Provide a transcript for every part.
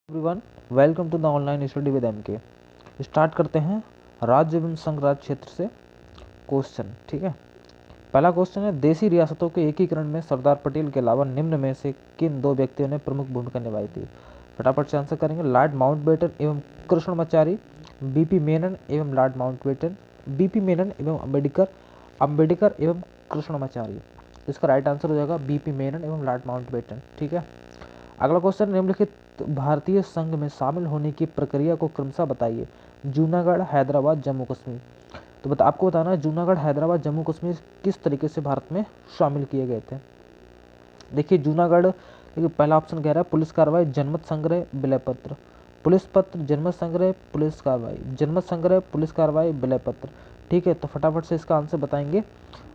Everyone, welcome to the online study with MK. Start करते हैं राज्य एवं संघ राज्य क्षेत्र से क्वेश्चन। ठीक है, पहला क्वेश्चन है, देशी रियासतों के एकीकरण में सरदार पटेल के अलावा निम्न में से किन दो व्यक्तियों ने प्रमुख भूमिका निभाई थी? फटाफट से आंसर करेंगे। लॉर्ड माउंटबेटन एवं कृष्णमाचारी, बीपी मेनन एवं लॉर्ड माउंटबेटन, बीपी मेनन एवं अम्बेडकर एवं कृष्णमाचारी। इसका राइट आंसर हो जाएगा बीपी मेनन एवं लॉर्ड माउंटबेटन। ठीक है, अगला क्वेश्चन, निम्नलिखित भारतीय संघ में शामिल होने की प्रक्रिया को क्रमशः बताइए। जूनागढ़, हैदराबाद, जम्मू कश्मीर। तो आपको बताना है जूनागढ़, हैदराबाद, जम्मू कश्मीर किस तरीके से भारत में शामिल किए गए थे। देखिए जूनागढ़, देखिए पहला ऑप्शन कह रहा है पुलिस कार्रवाई, जनमत संग्रह, विलय पत्र। पुलिस पत्र, जनमत संग्रह, पुलिस कार्रवाई, जनमत संग्रह, पुलिस कार्रवाई, विलय पत्र। ठीक है, तो फटाफट से इसका आंसर बताएंगे।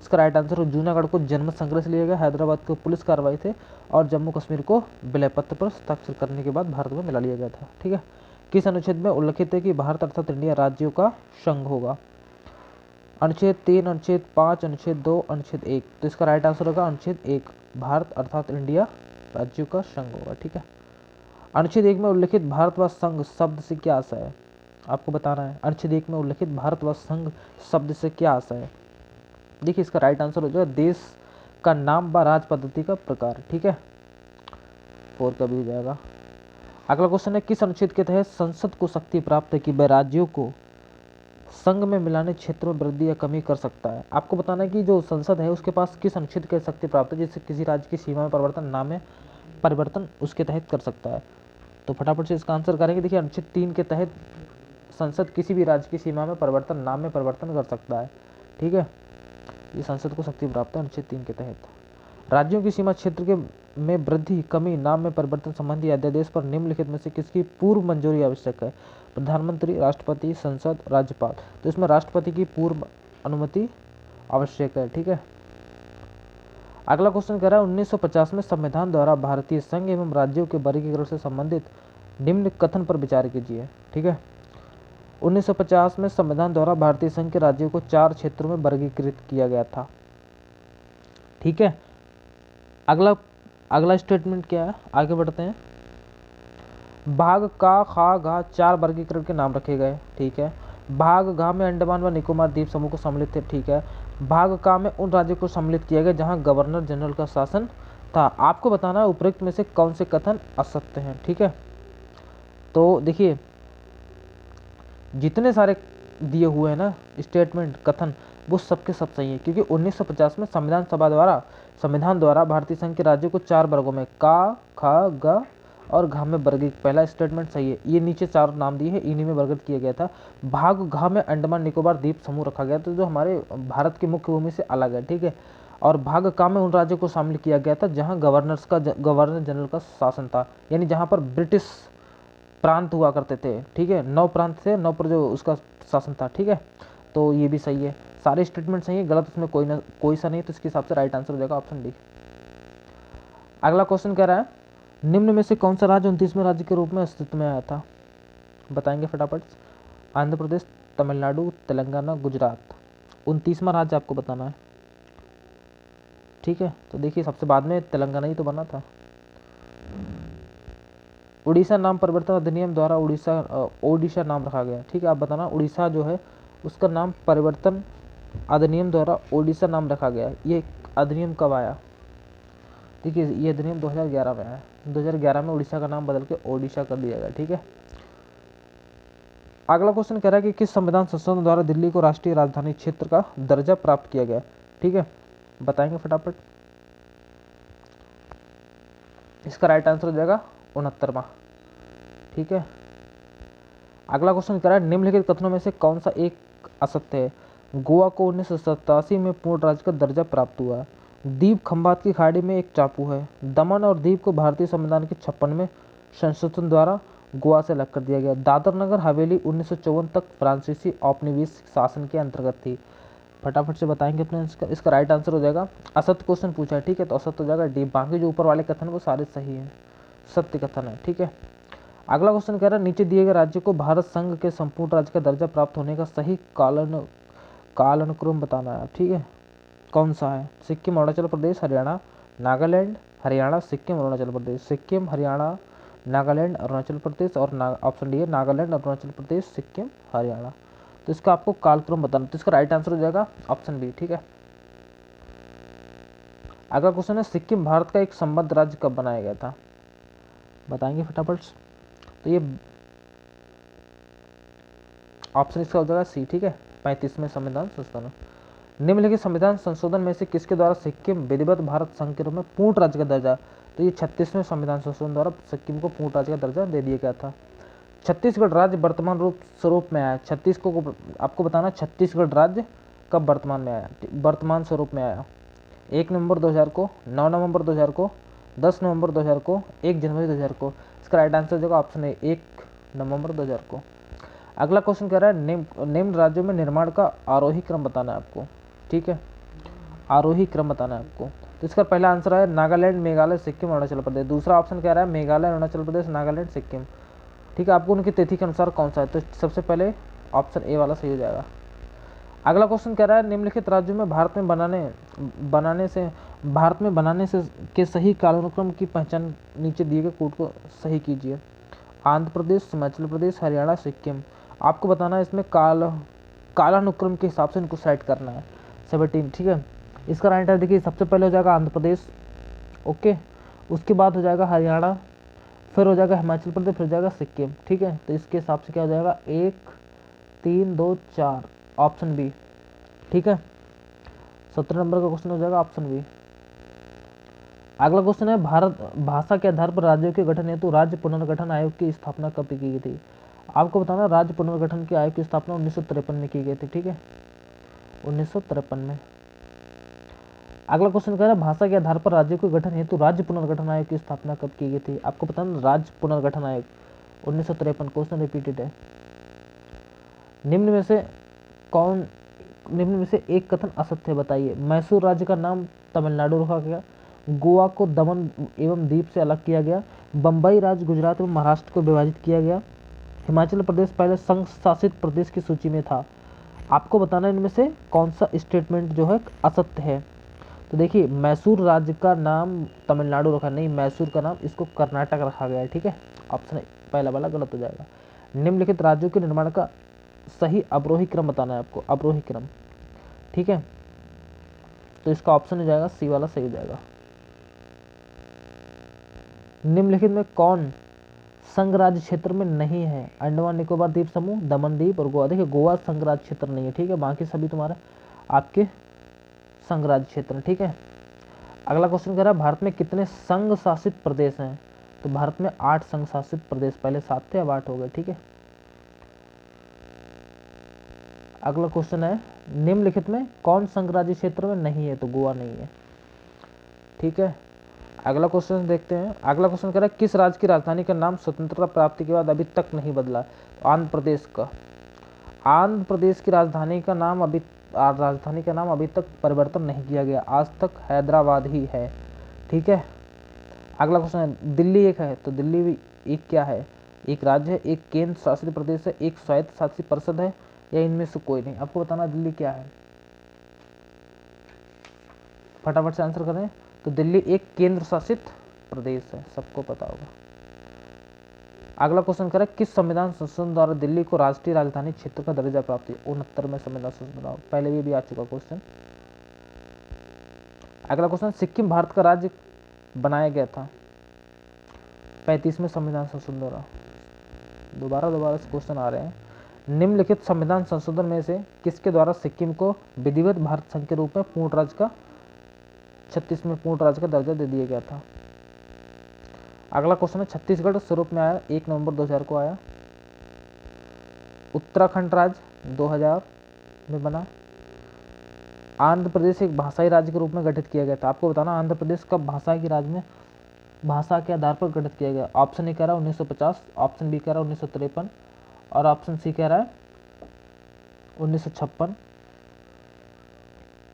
इसका राइट आंसर, जूनागढ़ को जनमत संग्रह से लिया गया, हैदराबाद को पुलिस कार्रवाई थे और जम्मू कश्मीर को विलय पत्र पर हस्ताक्षर करने के बाद भारत में मिला लिया गया था। ठीक है, किस अनुच्छेद में उल्लिखित है कि भारत अर्थात इंडिया राज्यों का संघ होगा? अनुच्छेद 3, अनुच्छेद 5, अनुच्छेद 2, अनुच्छेद 1। तो इसका राइट आंसर होगा अनुच्छेद 1, भारत अर्थात इंडिया राज्यों का संघ होगा। ठीक है, अनुच्छेद 1 में उल्लिखित भारत व संघ शब्द से क्या आशय है? आपको बताना है अनुच्छेद 1 में उल्लिखित भारत व संघ शब्द से क्या आशय है। देखिए इसका राइट आंसर हो जाएगा देश का नाम व राज पद्धति का प्रकार। ठीक है, 4 का भी हो जाएगा। अगला क्वेश्चन है, किस अनुच्छेद के तहत संसद को शक्ति प्राप्त है कि वह राज्यों को संघ में मिलाने क्षेत्रों में वृद्धि या कमी कर सकता है? आपको बताना है कि जो संसद है उसके पास किस अनुच्छेद की शक्ति प्राप्त है जिससे किसी राज्य की सीमा में परिवर्तन, नाम में परिवर्तन उसके तहत कर सकता है। तो फटाफट से इसका आंसर करेंगे। देखिए अनुच्छेद 3 के तहत संसद किसी भी राज्य की सीमा में परिवर्तन, नाम में परिवर्तन कर सकता है। ठीक है, ये संसद को शक्ति प्राप्त है अनुच्छेद 3 के तहत। राज्यों की सीमा क्षेत्र के में वृद्धि, कमी, नाम में परिवर्तन संबंधी अध्यादेश पर निम्नलिखित में से किसकी पूर्व मंजूरी आवश्यक है? प्रधानमंत्री, राष्ट्रपति, संसद, राज्यपाल। तो इसमें राष्ट्रपति की पूर्व अनुमति आवश्यक है। ठीक है, अगला क्वेश्चन कह रहा है 1950 में संविधान द्वारा भारतीय संघ एवं राज्यों के वर्गीकरण से संबंधित निम्न कथन पर विचार कीजिए। ठीक है, 1950 में संविधान द्वारा भारतीय संघ के राज्यों को 4 क्षेत्रों में वर्गीकृत किया गया था। ठीक है, अगला स्टेटमेंट क्या है, आगे बढ़ते हैं। भाग का, खा, घा 4 वर्गीकरण के नाम रखे गए। ठीक है, भाग घा में अंडमान व निकोबार द्वीप समूह को सम्मिलित थे। ठीक है, भाग का में उन राज्यों को सम्मिलित किया गया जहां गवर्नर जनरल का शासन था। आपको बताना है उपरोक्त में से कौन से कथन असत्य हैं। ठीक है, तो देखिए जितने सारे दिए हुए हैं ना स्टेटमेंट, कथन, वो सबके सब सही है क्योंकि 1950 में संविधान द्वारा भारतीय संघ के राज्यों को 4 वर्गों में का, खा, ग और घा में वर्गीकृत, पहला स्टेटमेंट सही है। ये नीचे 4 नाम दिए हैं, इन्हीं में वर्गीकृत किया गया था। भाग घा में अंडमान निकोबार द्वीप समूह रखा गया था जो हमारे भारत की मुख्य भूमि से अलग है। ठीक है, और भाग का में उन राज्यों को शामिल किया गया था जहाँ गवर्नर जनरल का शासन था, यानी जहाँ पर ब्रिटिश प्रांत हुआ करते थे। ठीक है, 9 प्रांत थे, 9 पर जो उसका शासन था। ठीक है, तो ये भी सही है, सारे स्टेटमेंट सही है, गलत उसमें कोई सा नहीं, तो इसके हिसाब से राइट आंसर हो जाएगा ऑप्शन डी। अगला क्वेश्चन कह रहा है, निम्न में से कौन सा राज्य 29वें राज्य के रूप में अस्तित्व में आया था? बताएंगे फटाफट। आंध्र प्रदेश, तमिलनाडु, तेलंगाना, गुजरात। 29वां राज्य आपको बताना है। ठीक है, तो देखिए सबसे बाद में तेलंगाना ही तो बना था। उड़ीसा नाम परिवर्तन अधिनियम द्वारा ओडिशा नाम रखा गया। ठीक है, आप बताना उड़ीसा जो है उसका नाम परिवर्तन अधिनियम द्वारा ओडिशा नाम रखा गया। ये अधिनियम कब आया? देखिए ये अधिनियम 2011 में आया। 2011 में उड़ीसा का नाम बदल के ओडिशा कर दिया गया। ठीक है, अगला क्वेश्चन कह रहा है कि किस संविधान संशोधन द्वारा दिल्ली को राष्ट्रीय राजधानी क्षेत्र का दर्जा प्राप्त किया गया? ठीक है, बताएंगे फटाफट। इसका राइट आंसर हो जाएगा 69वां। ठीक है, अगला क्वेश्चन कह रहा है निम्नलिखित कथनों में से कौन सा एक असत्य है? गोवा को 1987 में पूर्ण राज्य का दर्जा प्राप्त हुआ। द्वीप खंबात की खाड़ी में एक टापू है। दमन और दीव को भारतीय संविधान के 56वें संशोधन द्वारा गोवा से अलग कर दिया गया। दादर नगर हवेली 1954 तक फ्रांसीसी औपनिवेशिक शासन के अंतर्गत थी। फटाफट से बताएंगे अपने इसका राइट आंसर हो जाएगा, असत्य क्वेश्चन पूछा है। ठीक है, तो असत्य हो जाएगा डी। बाकी जो ऊपर वाले कथन वो सारे सही हैं, सत्य कथन है। ठीक है, अगला क्वेश्चन कह रहा है नीचे दिए गए राज्य को भारत संघ के संपूर्ण राज्य का दर्जा प्राप्त होने का सही कालानुक्रम बताना है। ठीक है, कौन सा है? सिक्किम, अरुणाचल प्रदेश, हरियाणा, नागालैंड, हरियाणा, सिक्किम, अरुणाचल प्रदेश। सिक्किम, हरियाणा, नागालैंड, अरुणाचल प्रदेश और ऑप्शन डी है नागालैंड, अरुणाचल प्रदेश, सिक्किम, हरियाणा। तो इसका आपको कालक्रम बताना, तो इसका राइट आंसर हो जाएगा ऑप्शन बी। ठीक है, अगला क्वेश्चन है सिक्किम भारत का एक संबद्ध राज्य कब बनाया गया था, बताएंगे फटाफट। तो ये ऑप्शन इसका हो जाएगा सी। ठीक है, 35वें संविधान संशोधन। निम्नलिखित संविधान संशोधन में से किसके द्वारा सिक्किम विधिवत भारत संघ के रूप में पूर्ण राज्य का दर्जा, तो ये 36वें संविधान संशोधन द्वारा सिक्किम को पूर्ण राज्य का दर्जा दे दिया गया था। छत्तीसगढ़ राज्य वर्तमान रूप स्वरूप में आया, छत्तीस को आपको बताना छत्तीसगढ़ राज्य कब वर्तमान में आया, वर्तमान स्वरूप में आया। 1 नवंबर 2000 को, 9 नवंबर 2000 को, 10 नवंबर 2000 को, 1 जनवरी 2000 को। इसका राइट आंसर जो ऑप्शन है 1 नवंबर 2000 को। अगला क्वेश्चन कह रहा है निम्न राज्यों में निर्माण का आरोही क्रम बताना है आपको। ठीक है, आरोही क्रम बताना है आपको। तो इसका पहला आंसर है नागालैंड, मेघालय, सिक्किम, अरुणाचल प्रदेश। दूसरा ऑप्शन कह रहा है मेघालय, अरुणाचल प्रदेश, नागालैंड, सिक्किम। ठीक है, आपको उनकी तिथि के अनुसार कौन सा है, तो सबसे पहले ऑप्शन ए वाला सही हो जाएगा। अगला क्वेश्चन कह रहा है निम्नलिखित राज्यों में भारत में बनाने से के सही कालानुक्रम की पहचान, नीचे दिए गए कोड को सही कीजिए। आंध्र प्रदेश, हिमाचल प्रदेश, हरियाणा, सिक्किम। आपको बताना है इसमें कालानुक्रम के हिसाब से इनको सेलेक्ट करना है 17। ठीक है, इसका राइट आंसर देखिए सबसे पहले हो जाएगा आंध्र प्रदेश, ओके, उसके बाद हो जाएगा हरियाणा, फिर हो जाएगा हिमाचल प्रदेश, फिर हो जाएगा सिक्किम। ठीक है, तो इसके हिसाब से क्या हो जाएगा 1 3 2 4 ऑप्शन बी। ठीक है, 17 नंबर का क्वेश्चन हो जाएगा ऑप्शन बी। अगला क्वेश्चन है भारत भाषा के आधार पर राज्यों के गठन हेतु राज्य पुनर्गठन आयोग की स्थापना कब की गई थी। आपको बताना राज्य पुनर्गठन के आयोग की स्थापना 1953 में की गई थी। ठीक है, 1953 में। अगला क्वेश्चन कह रहा है भाषा के आधार पर राज्यों के गठन हेतु राज्य पुनर्गठन आयोग की स्थापना कब की गई थी। आपको बताना राज्य पुनर्गठन आयोग 1953। क्वेश्चन रिपीटेड है। निम्न में से एक कथन असत्य है, बताइए। मैसूर राज्य का नाम तमिलनाडु रखा गया, गोवा को दमन एवं दीप से अलग किया गया, बम्बई राज्य गुजरात एवं महाराष्ट्र को विभाजित किया गया, हिमाचल प्रदेश पहले संघ शासित प्रदेश की सूची में था। आपको बताना इनमें से कौन सा स्टेटमेंट जो है असत्य है। तो देखिए मैसूर राज्य का नाम तमिलनाडु रखा नहीं, मैसूर का नाम इसको कर्नाटक रखा गया है। ठीक है, ऑप्शन पहला वाला गलत हो जाएगा। निम्नलिखित राज्यों के निर्माण का सही अवरोही क्रम बताना है आपको, अवरोही क्रम। ठीक है, तो इसका ऑप्शन हो जाएगा सी वाला सही हो जाएगा। निम्नलिखित में कौन संघ राज्य क्षेत्र में नहीं है। अंडमान निकोबार द्वीप समूह, दमन द्वीप और गोवा। देखिए गोवा संघ राज्य क्षेत्र नहीं है। ठीक है, बाकी सभी तुम्हारे आपके संघ राज्य क्षेत्र। ठीक है, अगला क्वेश्चन कह रहा है भारत में कितने संघ शासित प्रदेश हैं। तो भारत में 8 संघ शासित प्रदेश, पहले 7 थे अब 8 हो गए। ठीक है, अगला क्वेश्चन है निम्नलिखित में कौन संघ राज्य क्षेत्र में नहीं है। तो गोवा नहीं है। ठीक है, अगला क्वेश्चन देखते हैं। अगला क्वेश्चन कह रहा है किस राज्य की राजधानी का नाम स्वतंत्रता प्राप्ति के बाद अभी तक नहीं बदला। तो आंध्र प्रदेश का, आंध्र प्रदेश की राजधानी का नाम अभी तक परिवर्तन नहीं किया गया, आज तक हैदराबाद ही है। ठीक है, अगला क्वेश्चन है दिल्ली एक है, तो दिल्ली भी एक क्या है, एक राज्य है, एक केंद्र शासित प्रदेश है, एक स्वायत्त शासित परिषद है, या इनमें से कोई नहीं। आपको बताना दिल्ली क्या है, फटाफट से आंसर करें। तो दिल्ली एक केंद्र शासित प्रदेश है, सबको पता होगा। अगला क्वेश्चन करें किस संविधान संशोधन द्वारा दिल्ली को राष्ट्रीय राजधानी क्षेत्र का दर्जा प्राप्त हुआ। 69वें संविधान संशोधन, पहले भी आ चुका क्वेश्चन। अगला क्वेश्चन सिक्किम भारत का राज्य बनाया गया था 35वें संविधान संशोधन द्वारा। दोबारा क्वेश्चन आ रहे हैं। निम्नलिखित संविधान संशोधन में से किसके द्वारा सिक्किम को विधिवत भारत संघ के रूप में पूर्ण राज्य का 36वें पूर्ण राज्य का दर्जा दे दिया गया था। अगला क्वेश्चन है छत्तीसगढ़ स्वरूप में आया 1 नवंबर 2000 को आया, उत्तराखंड राज्य 2000 में बना, आंध्र प्रदेश एक भाषाई राज्य के रूप में गठित किया गया था। आपको बताना आंध्र प्रदेश कब भाषा के राज्य में भाषा के आधार पर गठित किया गया। ऑप्शन ए कह रहा है 1950, ऑप्शन बी कह रहा है 1953 और ऑप्शन सी कह रहा है 1956।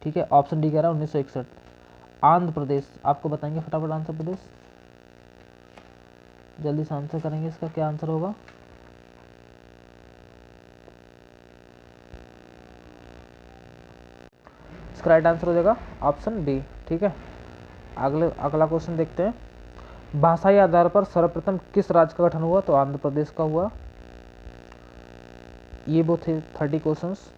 ठीक है, ऑप्शन डी कह रहा है 1961। आंध्र प्रदेश, आपको बताएंगे फटाफट आंध्र प्रदेश, जल्दी से आंसर करेंगे। इसका क्या आंसर होगा, इसका राइट आंसर हो जाएगा ऑप्शन बी। ठीक है, अगला क्वेश्चन देखते हैं। भाषाई आधार पर सर्वप्रथम किस राज्य का गठन हुआ? तो आंध्र प्रदेश का हुआ। ये वो थे 30 क्वेश्चंस।